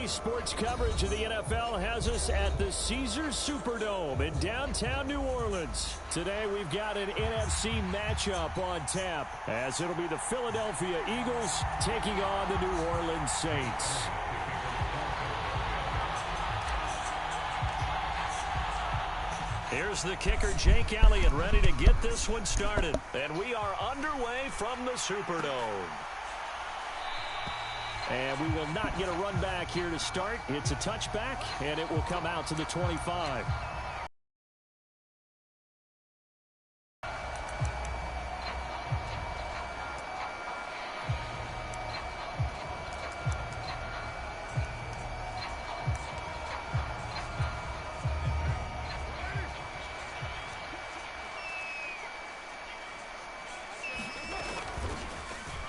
Today's sports coverage of the NFL has us at the Caesars Superdome in downtown New Orleans. Today we've got an NFC matchup on tap, as it'll be the Philadelphia Eagles taking on the New Orleans Saints. Here's the kicker, Jake Elliott, ready to get this one started. And we are underway from the Superdome. And we will not get a run back here to start. It's a touchback, and it will come out to the 25.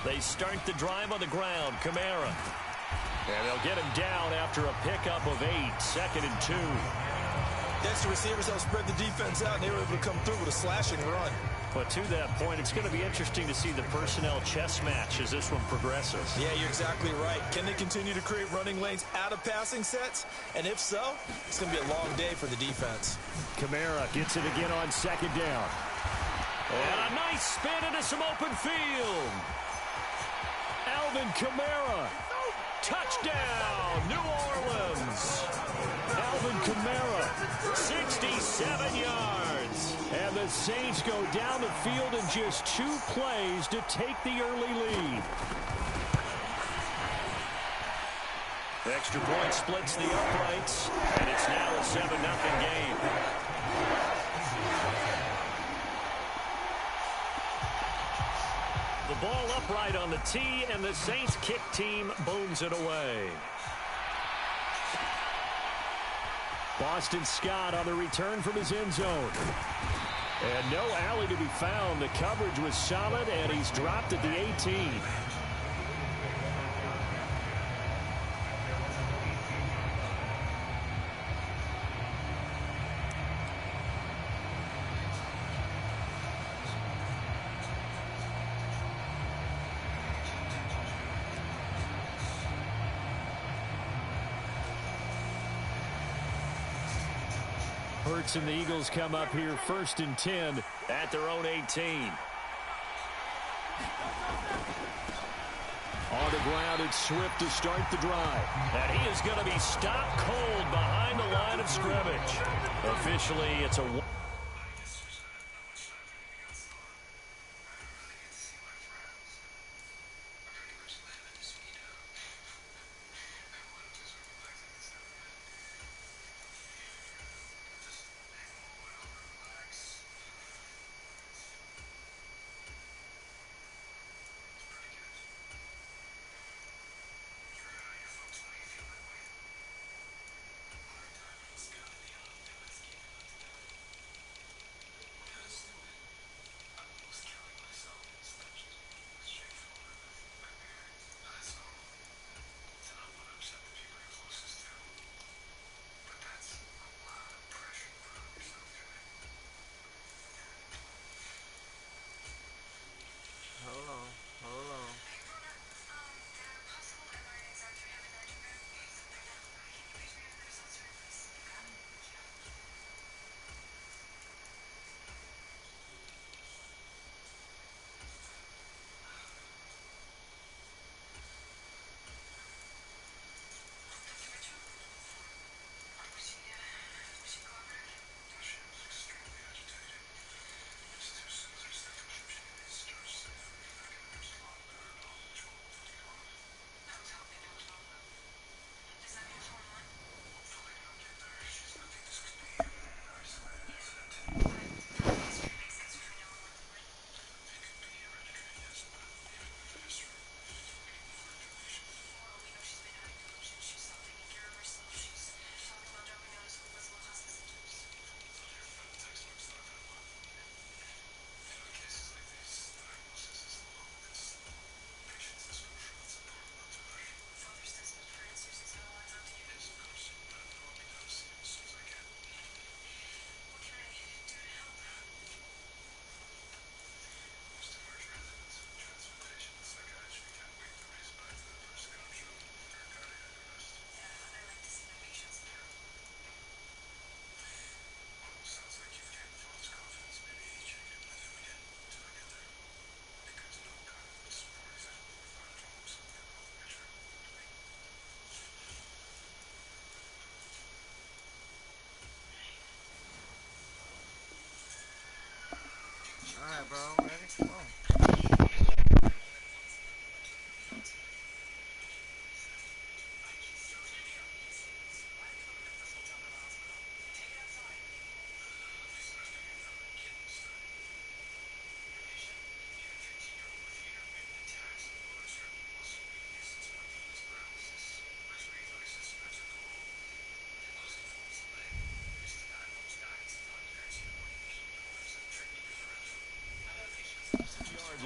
They start the drive on the ground. Kamara. And they'll get him down after a pickup of 8. 2nd and 2. That's the receivers help spread the defense out, and they were able to come through with a slashing run. But to that point, it's going to be interesting to see the personnel chess match as this one progresses. Yeah, you're exactly right. Can they continue to create running lanes out of passing sets? And if so, it's going to be a long day for the defense. Kamara gets it again on 2nd down. And a nice spin into some open field. Alvin Kamara. Touchdown, New Orleans. Alvin Kamara, 67 yards. And the Saints go down the field in just 2 plays to take the early lead. The extra point splits the uprights, and it's now a 7-0 game. The ball upright on the tee, and the Saints kick team booms it away. Boston Scott on the return from his end zone. And no alley to be found. The coverage was solid, and he's dropped at the 18. Hurts and the Eagles come up here 1st and 10 at their own 18. On the ground, it's Swift to start the drive. And he is going to be stopped cold behind the line of scrimmage. Officially, it's a...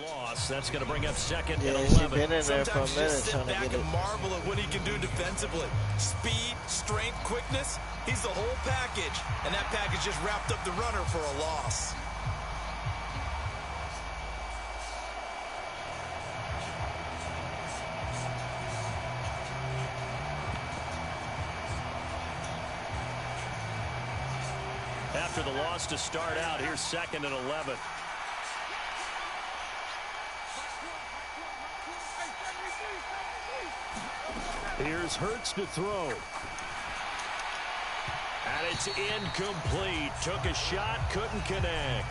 Loss. That's going to bring up second and He's 11. been in there for a Sometimes minute just sit trying to back get and it. marvel at what he can do defensively. Speed, strength, quickness. He's the whole package. And that package just wrapped up the runner for a loss. After the loss to start out, here's second and 11. Here's Hurts to throw. And it's incomplete. Took a shot, couldn't connect.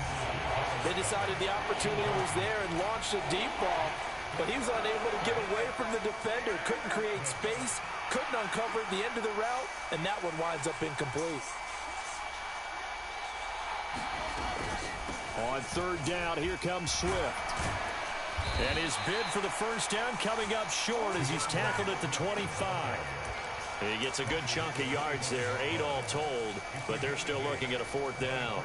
They decided the opportunity was there and launched a deep ball, but he was unable to get away from the defender. Couldn't create space, couldn't uncover the end of the route, and that one winds up incomplete. On third down, here comes Swift. And his bid for the first down coming up short as he's tackled at the 25. He gets a good chunk of yards there, 8 all told, but they're still looking at a fourth down.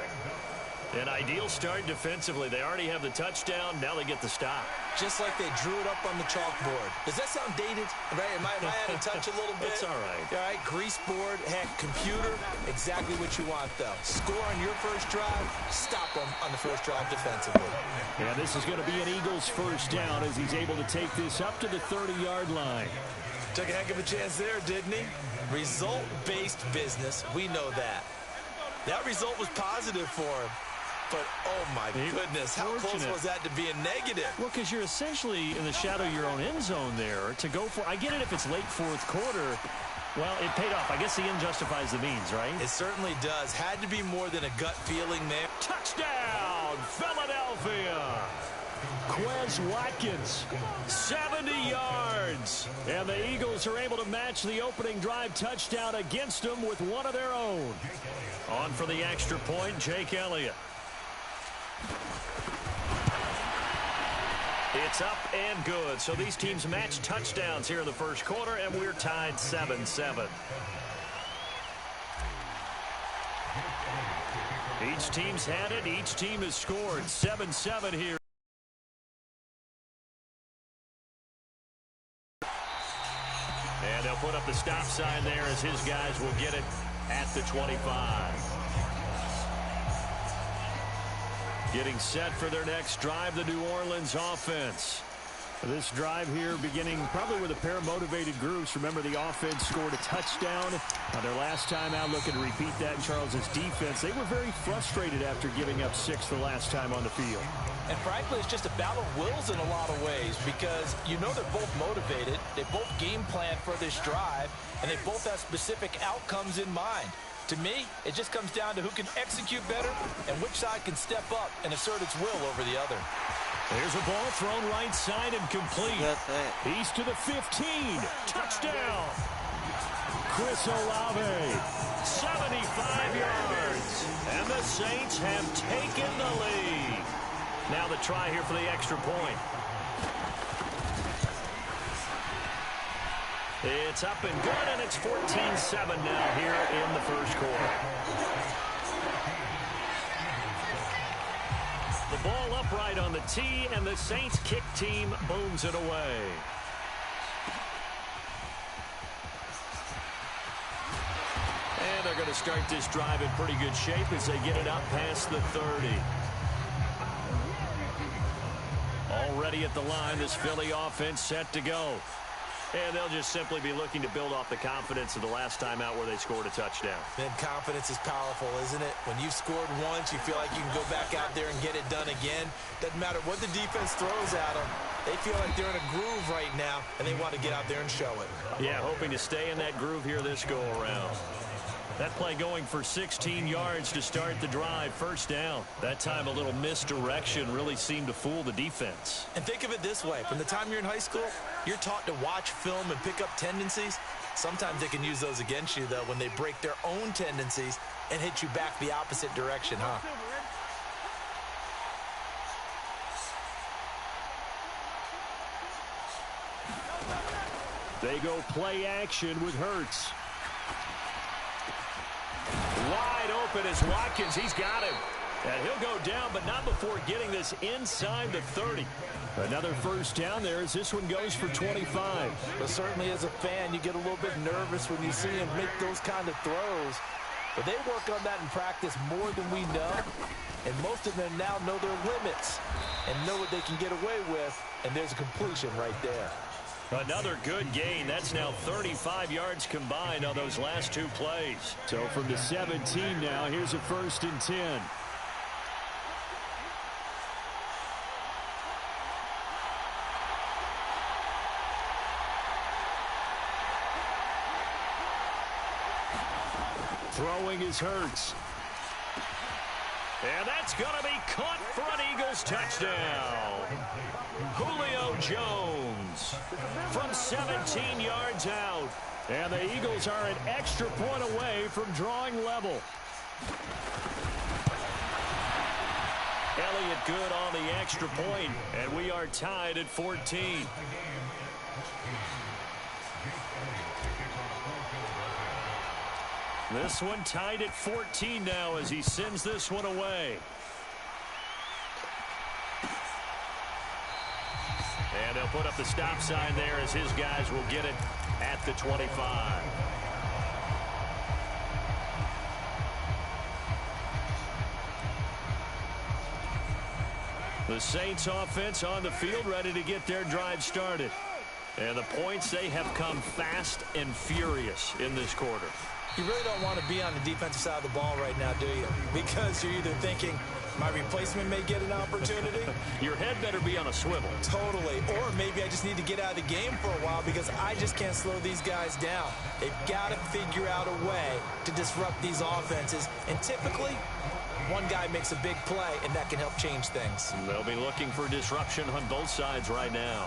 An ideal start defensively. They already have the touchdown. Now they get the stop. Just like they drew it up on the chalkboard. Does that sound dated? Right? Am I out of touch a little bit? It's all right. All right, grease board, heck, computer, exactly what you want, though. Score on your first drive, stop them on the first drive defensively. Yeah, this is going to be an Eagles first down as he's able to take this up to the 30-yard line. Took a heck of a chance there, didn't he? Result-based business, we know that. That result was positive for him. But, oh, my goodness, how close was that to being negative? Well, because you're essentially in the shadow of your own end zone there to go for. I get it if it's late fourth quarter. Well, it paid off. I guess the end justifies the means, right? It certainly does. Had to be more than a gut feeling there. Touchdown, Philadelphia. Quez Watkins, 70 yards. And the Eagles are able to match the opening drive touchdown against them with one of their own. On for the extra point, Jake Elliott. It's up and good. So these teams match touchdowns here in the first quarter, and we're tied 7-7. Each team's had it. Each team has scored 7-7 here. And they'll put up the stop sign there as his guys will get it at the 25. Getting set for their next drive, the New Orleans offense. This drive here beginning probably with a pair of motivated groups. Remember, the offense scored a touchdown on their last time out, looking to repeat that in Charles's defense. They were very frustrated after giving up 6 the last time on the field. And frankly, it's just a battle of wills in a lot of ways because you know they're both motivated. They both game plan for this drive, and they both have specific outcomes in mind. To me, it just comes down to who can execute better and which side can step up and assert its will over the other. There's a ball thrown right side and complete. He's to the 15. Touchdown. Chris Olave, 75 yards. And the Saints have taken the lead. Now the try here for the extra point. It's up and good, and it's 14-7 now here in the first quarter. The ball upright on the tee, and the Saints kick team booms it away. And they're going to start this drive in pretty good shape as they get it up past the 30. Already at the line, this Philly offense set to go. And they'll just simply be looking to build off the confidence of the last time out where they scored a touchdown. Man, confidence is powerful, isn't it? When you've scored once, you feel like you can go back out there and get it done again. Doesn't matter what the defense throws at them. They feel like they're in a groove right now, and they want to get out there and show it. Yeah, hoping to stay in that groove here this go-around. That play going for 16 yards to start the drive. First down. That time a little misdirection really seemed to fool the defense. And think of it this way. From the time you're in high school, you're taught to watch film and pick up tendencies. Sometimes they can use those against you, though, when they break their own tendencies and hit you back the opposite direction, huh? They go play action with Hurts. Wide open is Watkins. He's got him. And he'll go down, but not before getting this inside the 30. Another first down there as this one goes for 25. But certainly as a fan, you get a little bit nervous when you see him make those kind of throws. But they work on that in practice more than we know. And most of them now know their limits and know what they can get away with. And there's a completion right there. Another good gain. That's now 35 yards combined on those last two plays. So from the 17 now, here's a 1st and 10. Throwing is Hurts. And that's going to be caught for an Eagles touchdown. Julio Jones from 17 yards out. And the Eagles are an extra point away from drawing level. Elliott good on the extra point, and we are tied at 14. This one tied at 14 now as he sends this one away. And they'll put up the stop sign there as his guys will get it at the 25. The Saints offense on the field ready to get their drive started. And the points, they have come fast and furious in this quarter. You really don't want to be on the defensive side of the ball right now, do you? Because you're either thinking, my replacement may get an opportunity. Your head better be on a swivel. Totally. Or maybe I just need to get out of the game for a while because I just can't slow these guys down. They've got to figure out a way to disrupt these offenses. And typically, one guy makes a big play, and that can help change things. They'll be looking for disruption on both sides right now.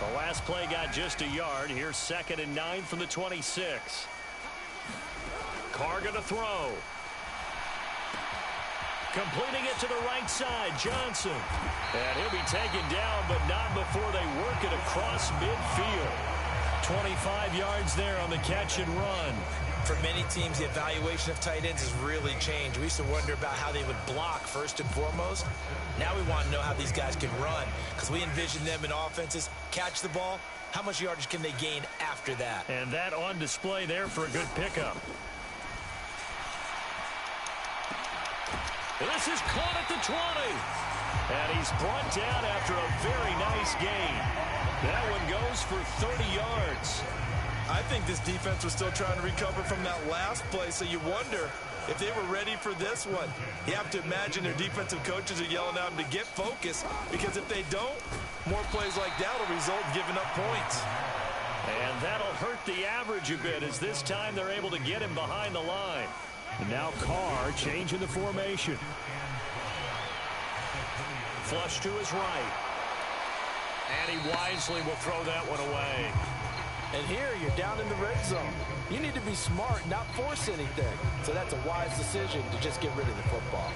The last play got just a yard. Here's 2nd and 9 from the 26. Carr going to throw. Completing it to the right side, Johnson. And he'll be taken down, but not before they work it across midfield. 25 yards there on the catch and run. For many teams, the evaluation of tight ends has really changed. We used to wonder about how they would block first and foremost. Now we want to know how these guys can run because we envision them in offenses, catch the ball. How much yardage can they gain after that? And that on display there for a good pickup. This is caught at the 20. And he's brought down after a very nice gain. That one goes for 30 yards. I think this defense was still trying to recover from that last play, so you wonder if they were ready for this one. You have to imagine their defensive coaches are yelling at them to get focused, because if they don't, more plays like that will result in giving up points. And that'll hurt the average a bit as this time they're able to get him behind the line. And now Carr changing the formation. Flush to his right. And he wisely will throw that one away. And here you're down in the red zone. You need to be smart, not force anything. So that's a wise decision to just get rid of the football.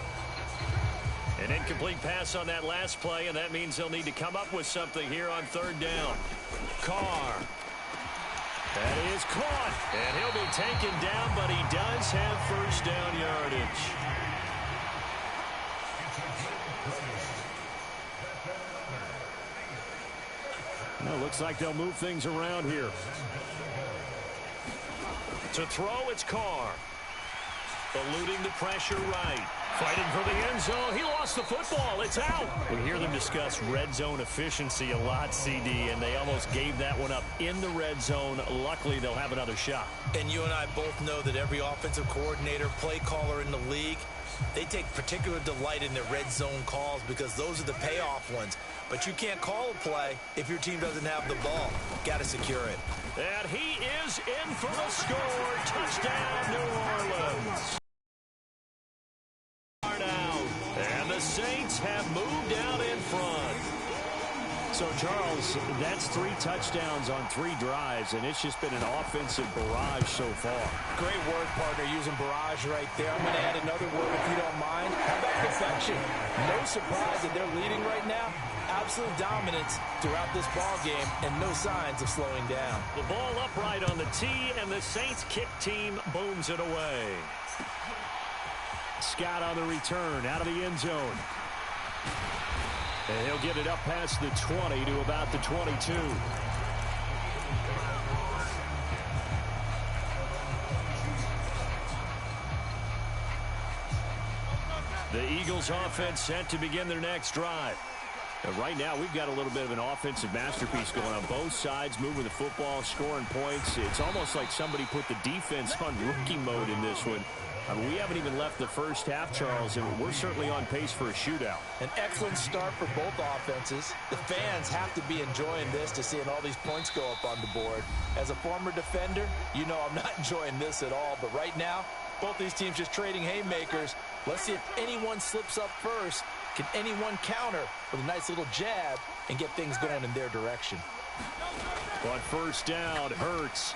An incomplete pass on that last play, and that means they'll need to come up with something here on 3rd down. Carr. That is caught. And he'll be taken down, but he does have 1st down yardage. Well, looks like they'll move things around here. To throw, it's Carr. Eluding the pressure right. Fighting for the end zone. He lost the football. It's out. We hear them discuss red zone efficiency a lot, CD, and they almost gave that one up in the red zone. Luckily, they'll have another shot. And you and I both know that every offensive coordinator, play caller in the league, they take particular delight in their red zone calls because those are the payoff ones. But you can't call a play if your team doesn't have the ball. Got to secure it. And he is in for the score. Touchdown, New Orleans. And the Saints have moved out in front. So, Charles, that's 3 touchdowns on 3 drives, and it's just been an offensive barrage so far. Great word, partner, using barrage right there. I'm going to add another word if you don't mind. How about perfection? No surprise that they're leading right now. absolute dominance throughout this ball game and no signs of slowing down. The ball upright on the tee, and the Saints kick team booms it away. Scott on the return out of the end zone. And he'll get it up past the 20 to about the 22. The Eagles offense set to begin their next drive. And right now, we've got a little bit of an offensive masterpiece going on both sides, moving the football, scoring points. It's almost like somebody put the defense on rookie mode in this one. I mean, we haven't even left the first half, Charles, and we're certainly on pace for a shootout. An excellent start for both offenses. The fans have to be enjoying this to seeing all these points go up on the board. As a former defender, you know I'm not enjoying this at all. But right now, both these teams just trading haymakers. Let's see if anyone slips up first. Can anyone counter with a nice little jab and get things going in their direction? But first down, Hurts.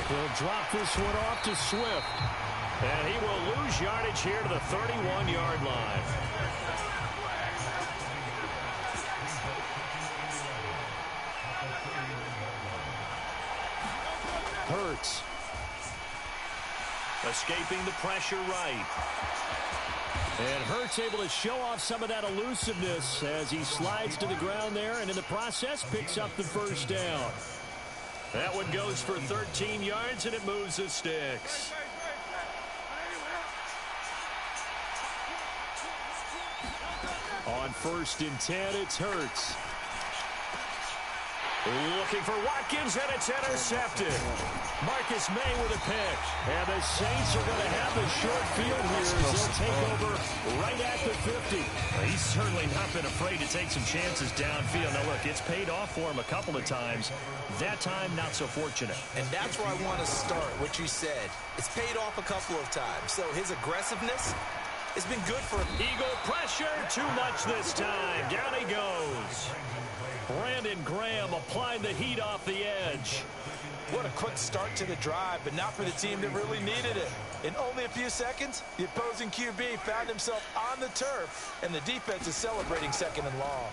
He'll drop this one off to Swift. And he will lose yardage here to the 31-yard line. Hurts. Escaping the pressure right. And Hurts able to show off some of that elusiveness as he slides to the ground there, and in the process picks up the first down. That one goes for 13 yards, and it moves the sticks. On 1st and 10, it's Hurts. Looking for Watkins, and it's intercepted. Marcus May with a pick. And the Saints are going to have the short field here as they'll take over right at the 50. Well, he's certainly not been afraid to take some chances downfield. Now, look, it's paid off for him a couple of times. That time, not so fortunate. And that's where I want to start, what you said. It's paid off a couple of times. So his aggressiveness has been good for him. Eagle pressure, too much this time. Down he goes. Brandon Graham applied the heat off the edge. What a quick start to the drive, but not for the team that really needed it. In only a few seconds, the opposing QB found himself on the turf, and the defense is celebrating 2nd and long.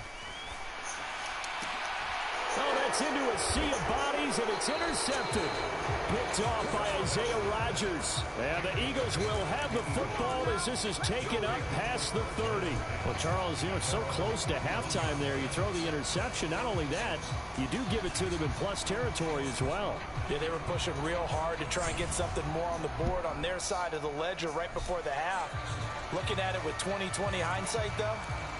Oh, that's into a sea of bodies, and it's intercepted. Picked off by Isaiah Rodgers. And the Eagles will have the football as this is taken up past the 30. Well, Charles, you know, it's so close to halftime there. You throw the interception. Not only that, you do give it to them in plus territory as well. Yeah, they were pushing real hard to try and get something more on the board on their side of the ledger right before the half. Looking at it with 20/20 hindsight, though,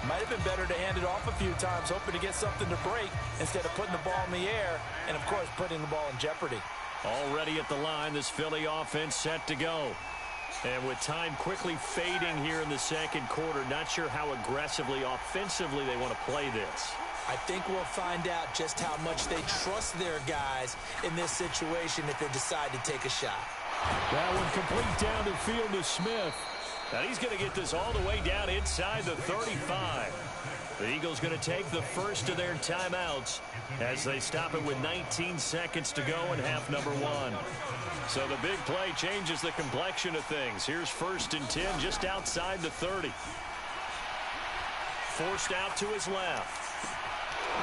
might have been better to hand it off a few times, hoping to get something to break instead of putting the ball in the air and, of course, putting the ball in jeopardy. Already at the line, this Philly offense set to go. And with time quickly fading here in the second quarter, not sure how aggressively, offensively they want to play this. I think we'll find out just how much they trust their guys in this situation if they decide to take a shot. That one complete down the field to Smith. Now he's going to get this all the way down inside the 35. The Eagles going to take the first of their timeouts as they stop it with 19 seconds to go in half number 1. So the big play changes the complexion of things. Here's 1st and 10 just outside the 30. Forced out to his left.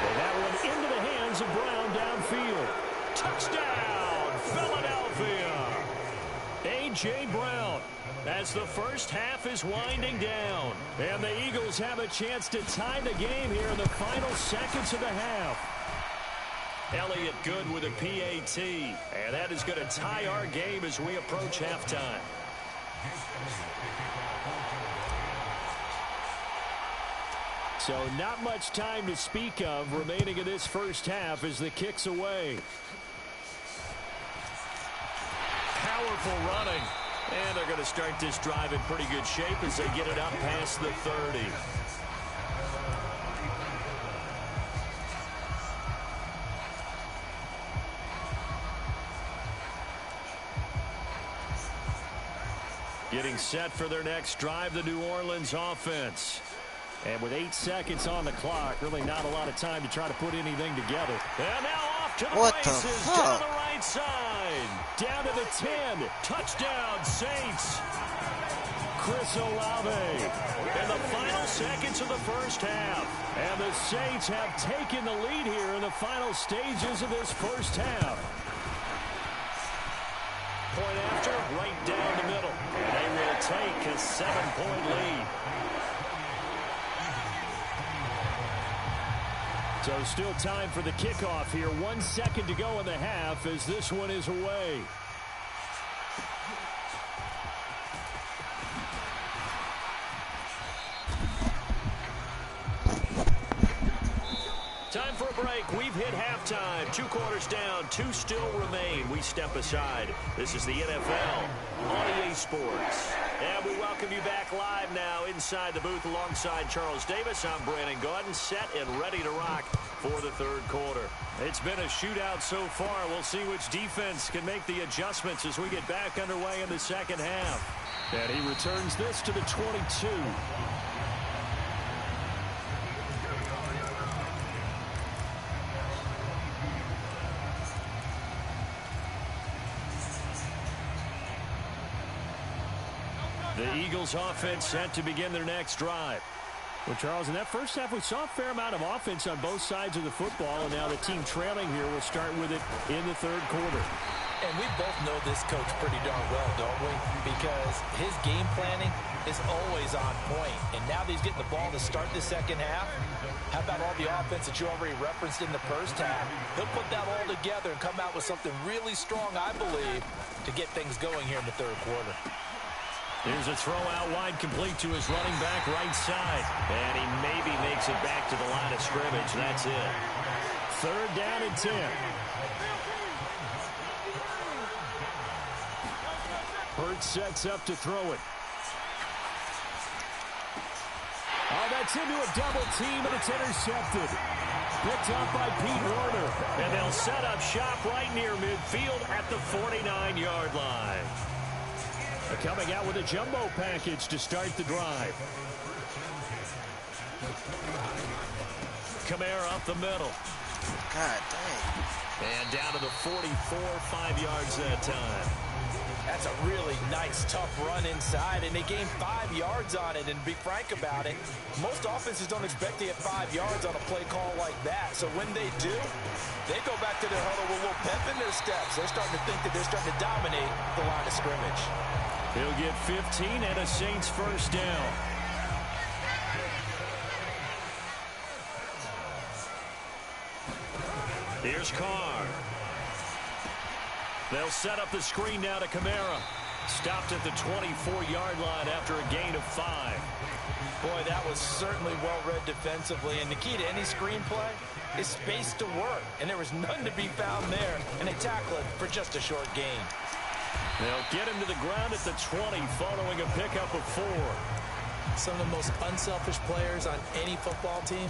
And that one into the hands of Brown downfield. Touchdown, Philadelphia. A.J. Brown. As the first half is winding down. And the Eagles have a chance to tie the game here in the final seconds of the half. Elliott good with a PAT. And that is going to tie our game as we approach halftime. So not much time to speak of remaining in this first half as the kick's away. Powerful running. And they're going to start this drive in pretty good shape as they get it up past the 30. Getting set for their next drive, the New Orleans offense. And with 8 seconds on the clock, really not a lot of time to try to put anything together. And now off to the races down the right side. Down to the 10. Touchdown, Saints. Chris Olave. In the final seconds of the first half. And the Saints have taken the lead here in the final stages of this first half. Point after, right down the middle. And they will take a 7-point lead. So still time for the kickoff here. 1 second to go in the half as this one is away. Time for a break. We've hit halftime. 2 quarters down. 2 still remain. We step aside. This is the NFL on EA Sports. And we welcome you back live now inside the booth alongside Charles Davis. I'm Brandon Gaudin, set and ready to rock for the third quarter. It's been a shootout so far. We'll see which defense can make the adjustments as we get back underway in the second half. And he returns this to the 22. The Eagles offense set to begin their next drive. Well, Charles, in that first half, we saw a fair amount of offense on both sides of the football, and now the team trailing here will start with it in the third quarter. And we both know this coach pretty darn well, don't we? Because his game planning is always on point. And now that he's getting the ball to start the second half, how about all the offense that you already referenced in the first half? He'll put that all together and come out with something really strong, I believe, to get things going here in the third quarter. Here's a throw out wide, complete to his running back right side. And he maybe makes it back to the line of scrimmage. That's it. Third down and 10. Hurts sets up to throw it. Oh, that's into a double team, and it's intercepted. Picked up by Pete Warner. And they'll set up shop right near midfield at the 49-yard line. Coming out with a jumbo package to start the drive. Kamara up the middle. God dang. And down to the 44, 5 yards that time. That's a really nice, tough run inside, and they gained 5 yards on it. And to be frank about it, most offenses don't expect to get 5 yards on a play call like that. So when they do, they go back to their huddle with a little pep in their steps. They're starting to think that they're starting to dominate the line of scrimmage. He'll get 15 and a Saints first down. Here's Carr. They'll set up the screen now to Kamara. Stopped at the 24-yard line after a gain of 5. Boy, that was certainly well-read defensively. And the key to any screenplay is space to work. And there was none to be found there. And they tackle it for just a short gain. They'll get him to the ground at the 20 following a pickup of 4. Some of the most unselfish players on any football team,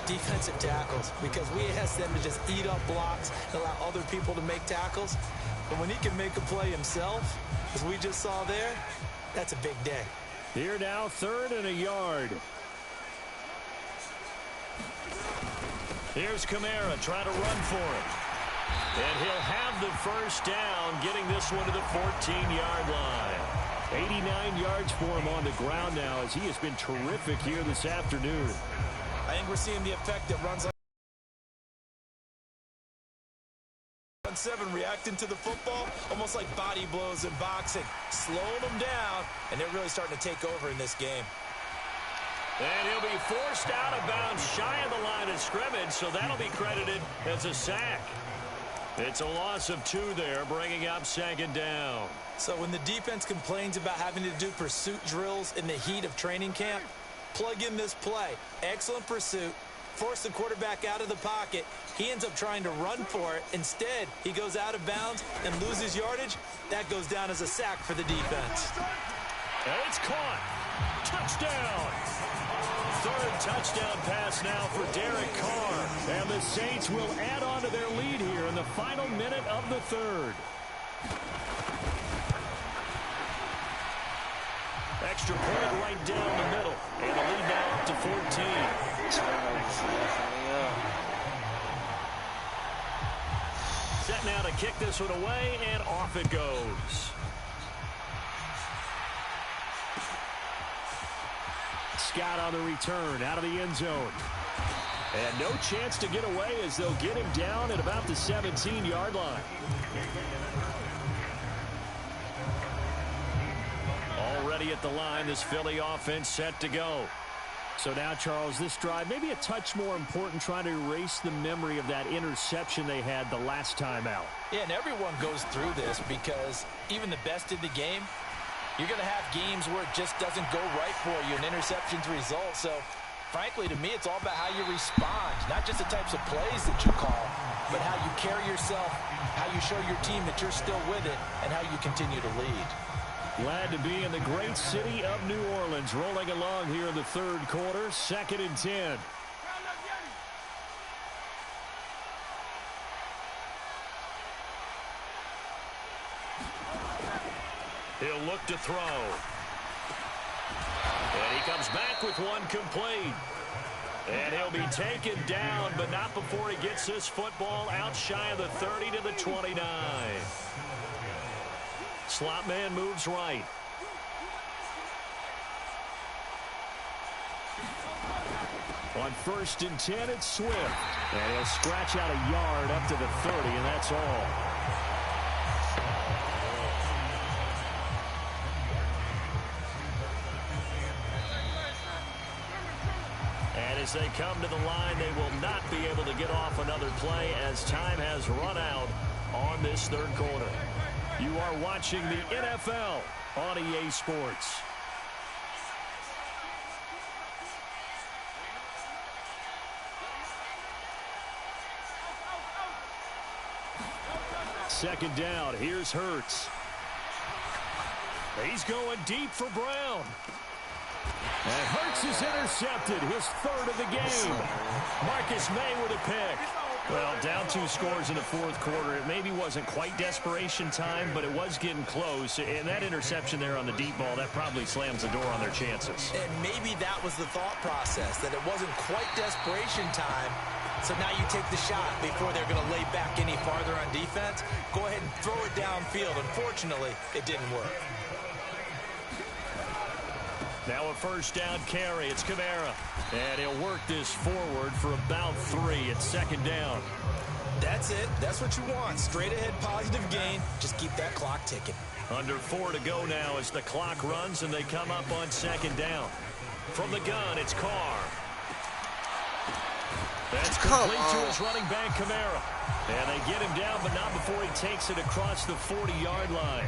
defensive tackles, because we ask them to just eat up blocks and allow other people to make tackles. But when he can make a play himself, as we just saw there, that's a big day. Here now, 3rd and a yard. Here's Kamara trying to run for it. And he'll have the first down, getting this one to the 14-yard line. 89 yards for him on the ground now, as he has been terrific here this afternoon. I think we're seeing the effect that runs like 7 reacting to the football, almost like body blows in boxing, slowing them down, and they're really starting to take over in this game. And he'll be forced out of bounds shy of the line of scrimmage, so that'll be credited as a sack. It's a loss of 2 there, bringing up 2nd down. So when the defense complains about having to do pursuit drills in the heat of training camp, plug in this play. Excellent pursuit. Force the quarterback out of the pocket. He ends up trying to run for it. Instead, he goes out of bounds and loses yardage. That goes down as a sack for the defense. And it's caught. Touchdown. 3rd touchdown pass now for Derek Carr. And the Saints will add on to their lead here in the final minute of the 3rd. Extra point right down the middle. And the lead now up to 14. Set now to kick this one away, and off it goes. Scott on the return out of the end zone. And no chance to get away as they'll get him down at about the 17-yard line. Already at the line, this Philly offense set to go. So now, Charles, this drive maybe a touch more important, trying to erase the memory of that interception they had the last time out. Yeah, and everyone goes through this because even the best in the game, you're going to have games where it just doesn't go right for you, and interceptions result. So, frankly, to me, it's all about how you respond, not just the types of plays that you call, but how you carry yourself, how you show your team that you're still with it, and how you continue to lead. Glad to be in the great city of New Orleans, rolling along here in the third quarter, 2nd and 10. He'll look to throw. And he comes back with one complete. And he'll be taken down, but not before he gets this football out shy of the 30 to the 29. Slot man moves right. On 1st and 10, it's Swift. And he'll scratch out a yard up to the 30, and that's all. And as they come to the line, they will not be able to get off another play as time has run out on this third quarter. You are watching the NFL on EA Sports. Second down, here's Hurts. He's going deep for Brown. And Hurts is intercepted, his 3rd of the game. Marcus May with a pick. Well, down 2 scores in the 4th quarter. It maybe wasn't quite desperation time, but it was getting close. And that interception there on the deep ball, that probably slams the door on their chances. And maybe that was the thought process, that it wasn't quite desperation time. So now you take the shot before they're going to lay back any farther on defense. Go ahead and throw it downfield. Unfortunately, it didn't work. Now a 1st down carry. It's Kamara. And he'll work this forward for about 3. It's 2nd down. That's it. That's what you want. Straight ahead positive gain. Just keep that clock ticking. Under 4 to go now as the clock runs and they come up on 2nd down. From the gun, it's Carr. That's complete to his running back, Kamara. And they get him down, but not before he takes it across the 40-yard line.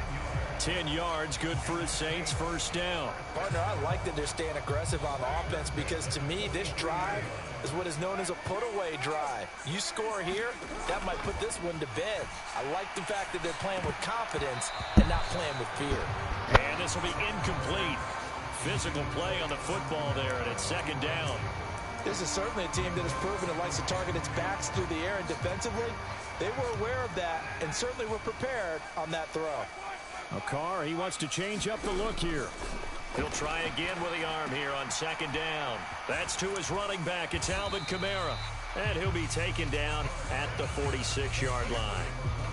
10 yards, good for his Saints, 1st down. Partner, I like that they're staying aggressive on offense because, to me, this drive is what is known as a put-away drive. You score here, that might put this one to bed. I like the fact that they're playing with confidence and not playing with fear. And this will be incomplete. Physical play on the football there, and it's 2nd down. This is certainly a team that has proven it likes to target its backs through the air, and defensively, they were aware of that and certainly were prepared on that throw. Carr, he wants to change up the look here. He'll try again with the arm here on 2nd down. That's to his running back. It's Alvin Kamara. And he'll be taken down at the 46-yard line.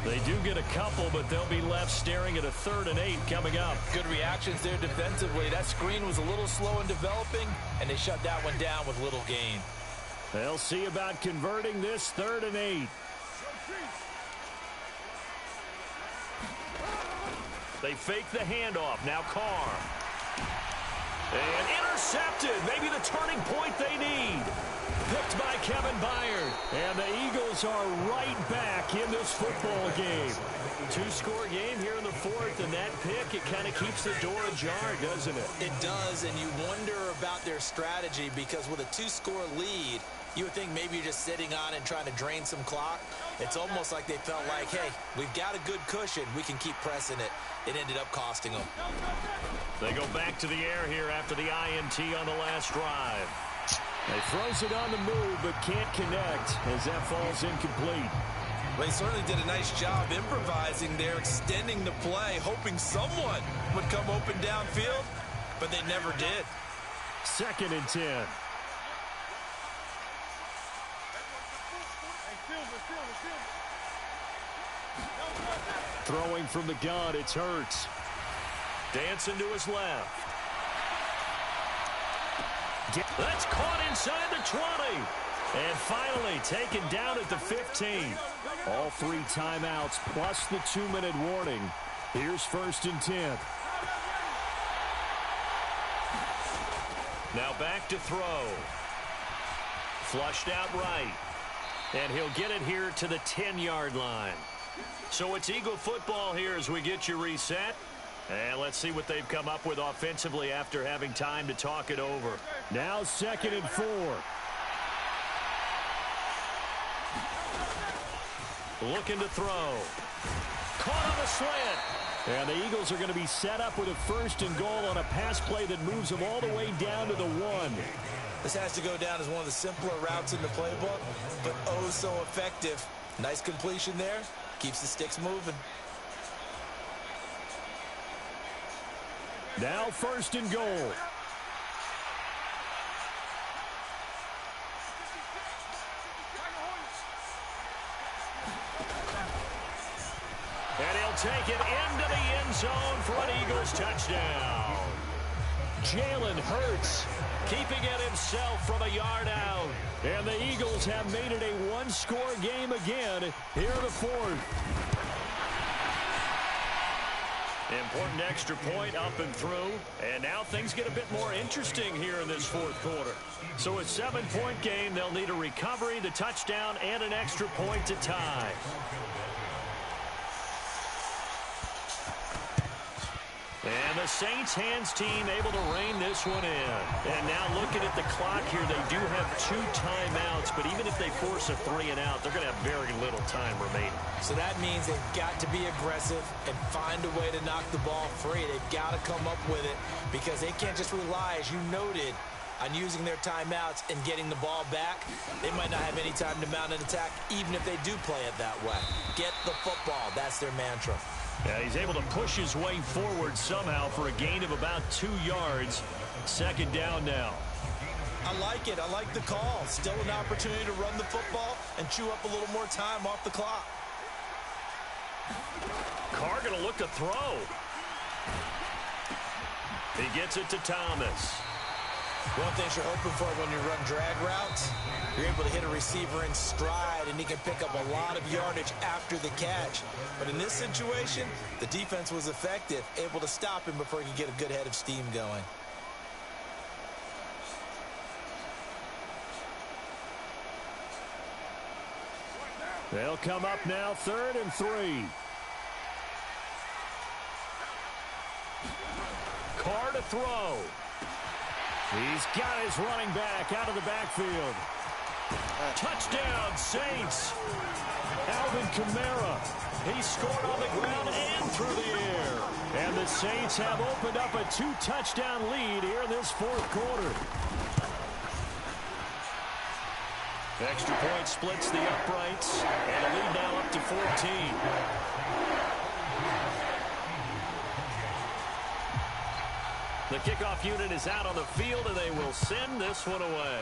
They do get a couple, but they'll be left staring at a 3rd and 8 coming up. Good reactions there defensively. That screen was a little slow in developing, and they shut that one down with little gain. They'll see about converting this 3rd and 8. They fake the handoff. Now Carr. And intercepted. Maybe the turning point they need. Picked by Kevin Byard. And the Eagles are right back in this football game. 2-score game here in the 4th, and that pick, it kind of keeps the door ajar, doesn't it? It does, and you wonder about their strategy because with a 2-score lead, you would think maybe you're just sitting on and trying to drain some clock. It's almost like they felt like, hey, we've got a good cushion. We can keep pressing it. It ended up costing them. They go back to the air here after the INT on the last drive. They throws it on the move but can't connect as that falls incomplete. Well, he certainly did a nice job improvising there, extending the play, hoping someone would come open downfield, but they never did. 2nd and 10. Throwing from the gun, it's Hurts. Dancing to his left. That's caught inside the 20. And finally taken down at the 15. All 3 timeouts plus the 2-minute warning. Here's 1st and 10. Now back to throw. Flushed out right. And he'll get it here to the 10-yard line. So it's Eagle football here as we get you reset. And let's see what they've come up with offensively after having time to talk it over. Now 2nd and 4. Looking to throw. Caught on the slant. And the Eagles are going to be set up with a 1st and goal on a pass play that moves them all the way down to the 1. This has to go down as one of the simpler routes in the playbook, but oh so effective. Nice completion there. Keeps the sticks moving. Now 1st and goal. And he'll take it into the end zone for an Eagles touchdown. Jalen Hurts keeping it himself from a yard out. And the Eagles have made it a 1-score game again here in the 4th. Important extra point up and through. And now things get a bit more interesting here in this 4th quarter. So a 7-point game, they'll need a recovery, the touchdown, and an extra point to tie. And the Saints hands team able to rein this one in. And now looking at the clock here, they do have 2 timeouts, but even if they force a 3 and out, they're going to have very little time remaining. So that means they've got to be aggressive and find a way to knock the ball free. They've got to come up with it because they can't just rely, as you noted, on using their timeouts and getting the ball back. They might not have any time to mount an attack, even if they do play it that way. Get the football. That's their mantra. Yeah, he's able to push his way forward somehow for a gain of about 2 yards. 2nd down now. I like it. I like the call. Still an opportunity to run the football and chew up a little more time off the clock. Carr going to look to throw. He gets it to Thomas. One thing you're hoping for when you run drag routes, you're able to hit a receiver in stride, and he can pick up a lot of yardage after the catch. But in this situation, the defense was effective, able to stop him before he could get a good head of steam going. They'll come up now 3rd and 3. Carr to throw. He's got his running back out of the backfield. Touchdown, Saints. Alvin Kamara. He scored on the ground and through the air. And the Saints have opened up a 2-touchdown lead here in this 4th quarter. Extra point splits the uprights. And a lead now up to 14. The kickoff unit is out on the field, and they will send this one away.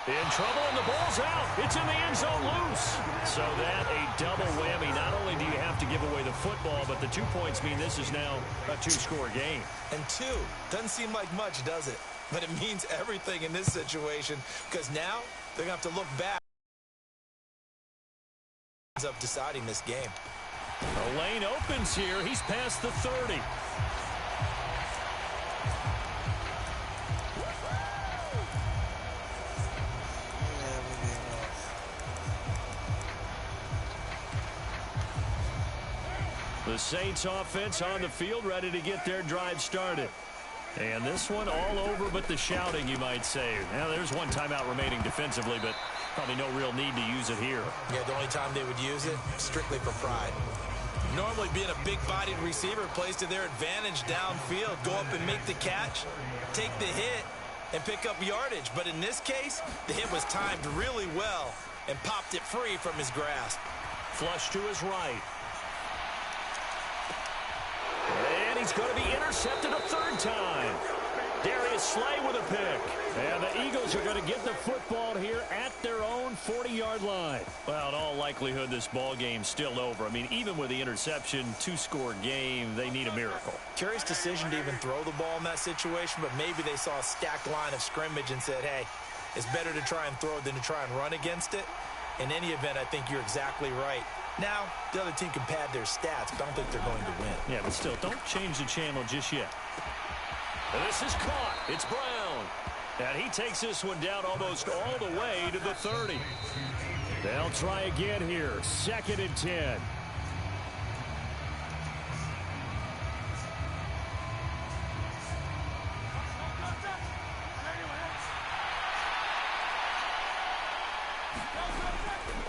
In trouble, and the ball's out. It's in the end zone loose. So that a double whammy. Not only do you have to give away the football, but the 2 points mean this is now a 2-score game. And 2 doesn't seem like much, does it? But it means everything in this situation because now they're going to have to look back up deciding this game. The lane opens here. He's past the 30. The Saints offense on the field ready to get their drive started. And this one all over but the shouting, you might say. Now, there's 1 timeout remaining defensively, but probably no real need to use it here. Yeah, the only time they would use it, strictly for pride. Normally being a big-bodied receiver plays to their advantage downfield. Go up and make the catch, take the hit, and pick up yardage. But in this case, the hit was timed really well and popped it free from his grasp. Flush to his right. And he's going to be intercepted a 3rd time. Darius Slay with a pick. And the Eagles are going to get the football here at their own 40-yard line. Well, in all likelihood, this ball game's still over. I mean, even with the interception, two-score game, they need a miracle. Curious decision to even throw the ball in that situation, but maybe they saw a stacked line of scrimmage and said, hey, it's better to try and throw than to try and run against it. In any event, I think you're exactly right. Now, the other team can pad their stats, but I don't think they're going to win. Yeah, but still, don't change the channel just yet. And this is caught. It's Brown. And he takes this one down almost all the way to the 30. They'll try again here. 2nd and 10.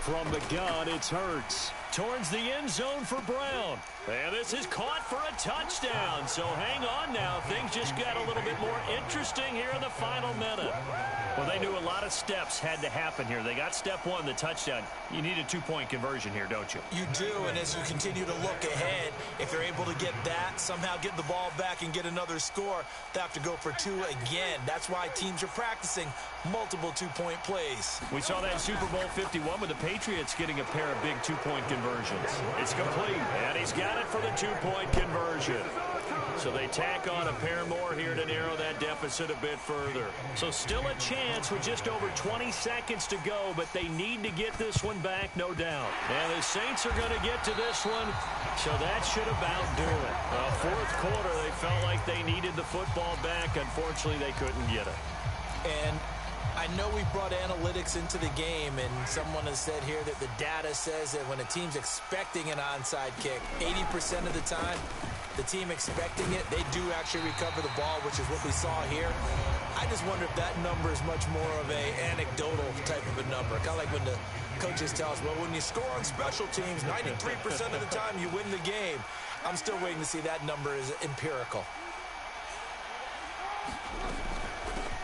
From the gun, it's Hurts. Towards the end zone for Brown. And this is caught for a touchdown. So hang on now. Things just got a little bit more interesting here in the final minute. Well, they knew a lot of steps had to happen here. They got step one, the touchdown. You need a two-point conversion here, don't you? You do, and as you continue to look ahead, if they're able to get that, somehow get the ball back and get another score, they have to go for two again. That's why teams are practicing multiple two-point plays. We saw that in Super Bowl 51 with the Patriots getting a pair of big two-point conversions. It's complete, and he's got it for the two-point conversion. So they tack on a pair more here to narrow that deficit a bit further. So still a chance with just over 20 seconds to go, but they need to get this one back, no doubt. And the Saints are going to get to this one, so that should about do it. Fourth quarter, they felt like they needed the football back. Unfortunately, they couldn't get it. And I know we brought analytics into the game, and someone has said here that the data says that when a team's expecting an onside kick, 80% of the time, the team expecting it, they do actually recover the ball, which is what we saw here. I just wonder if that number is much more of a anecdotal type of a number. Kind of like when the coaches tell us, well, when you score on special teams, 93% of the time you win the game. I'm still waiting to see that number is empirical.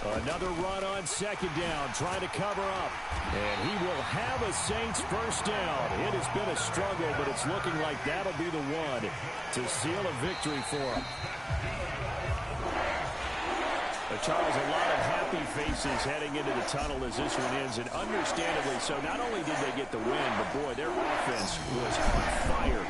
Another run on 2nd down, trying to cover up. And he will have a Saints first down. It has been a struggle, but it's looking like that'll be the one to seal a victory for him. Charles, a lot of happy faces heading into the tunnel as this one ends, and understandably so. Not only did they get the win, but boy, their offense was on fire.